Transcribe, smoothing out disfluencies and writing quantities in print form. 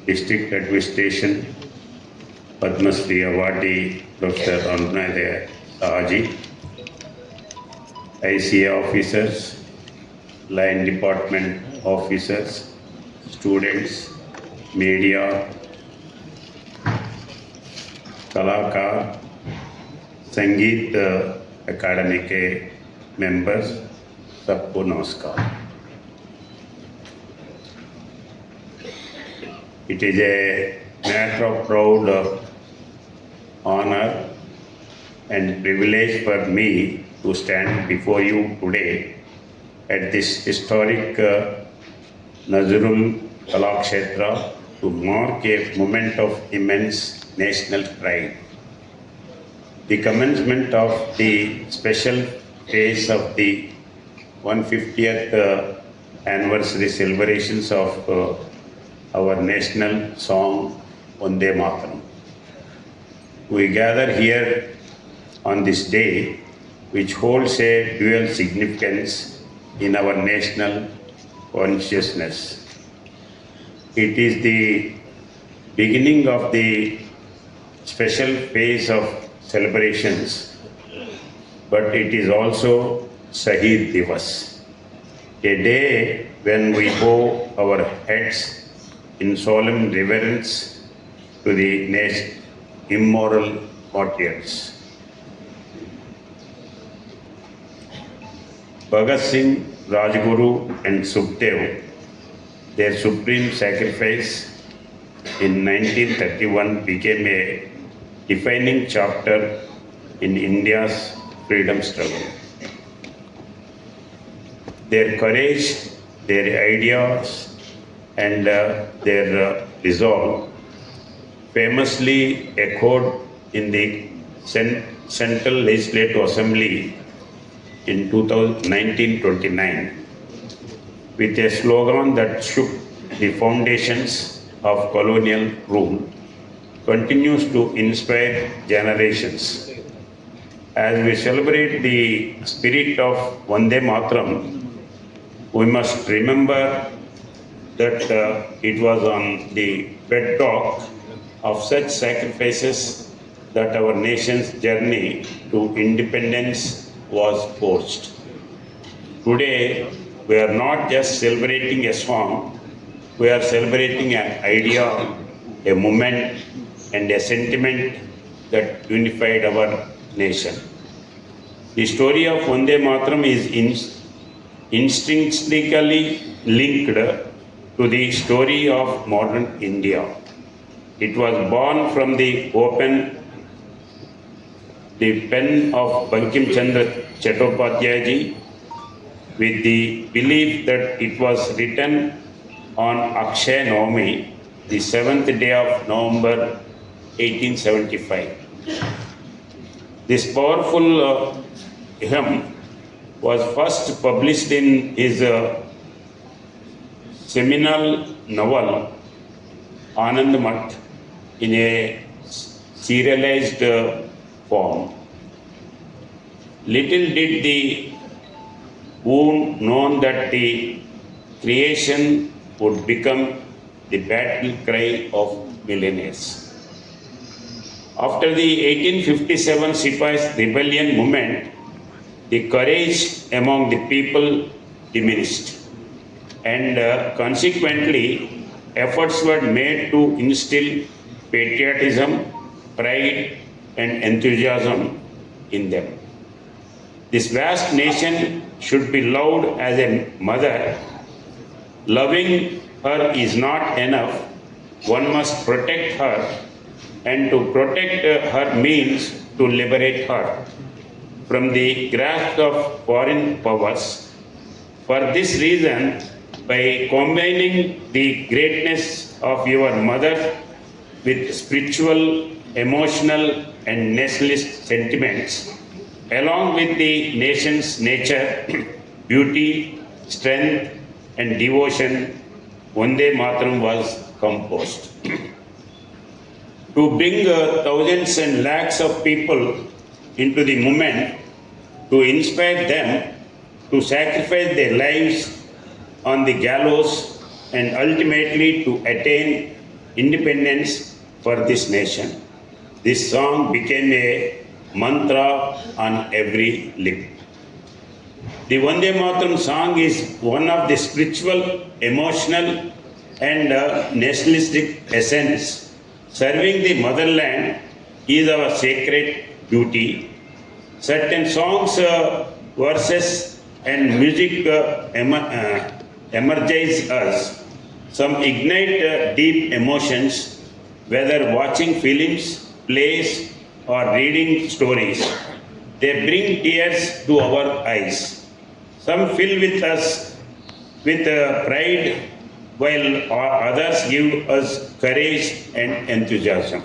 District Administration, Padma Shri Awardee Dr. Anunay Sahaji, ICA officers, Line Department officers, students, media, कलाकार, संगीत अकादमी के members, सबको नमस्कार. It is a matter of proud honor and privilege for me to stand before you today at this historic Nazrul Kalakshetra to mark a moment of immense national pride. The commencement of the special phase of the 150th anniversary celebrations of our national song Vande Mataram. We gather here on this day, which holds a dual significance in our national consciousness. It is the beginning of the special phase of celebrations, but it is also Shahid Divas, a day when we bow our heads in solemn reverence to the immortal martyrs. Bhagat Singh, Rajguru and Sukhdev, their supreme sacrifice in 1931 became a defining chapter in India's freedom struggle. Their courage, their ideas, and their resolve famously echoed in the Central Legislative Assembly in 1929 with a slogan that shook the foundations of colonial rule, continues to inspire generations. As we celebrate the spirit of Vande Mataram, we must remember that it was on the bedrock of such sacrifices that our nation's journey to independence was forged. Today, we are not just celebrating a song, we are celebrating an idea, a moment, and a sentiment that unified our nation. The story of Vande Mataram is instinctively linked to the story of modern India. It was born from the pen of Bankim Chandra Chattopadhyay with the belief that it was written on Akshaya Navami, the 7th day of November 1875. This powerful hymn was first published in his seminal novel Anand Math in a serialized form. Little did the wound known that the creation would become the battle cry of millennials. After the 1857 Sipahis rebellion movement, the courage among the people diminished, and consequently, efforts were made to instill patriotism, pride, and enthusiasm in them. This vast nation should be loved as a mother. Loving her is not enough. One must protect her, and to protect her means to liberate her from the grasp of foreign powers. For this reason, by combining the greatness of your mother with spiritual, emotional, and nationalist sentiments, along with the nation's nature, beauty, strength, and devotion, Vande Mataram was composed. To bring thousands and lakhs of people into the movement, to inspire them to sacrifice their lives on the gallows and ultimately to attain independence for this nation. This song became a mantra on every lip. The Vande Mataram song is one of the spiritual, emotional, and nationalistic essence. Serving the motherland is our sacred duty. Certain songs, verses, and music energize us. Some ignite deep emotions, whether watching films, plays, or reading stories. They bring tears to our eyes. Some fill with us with pride, while others give us courage and enthusiasm.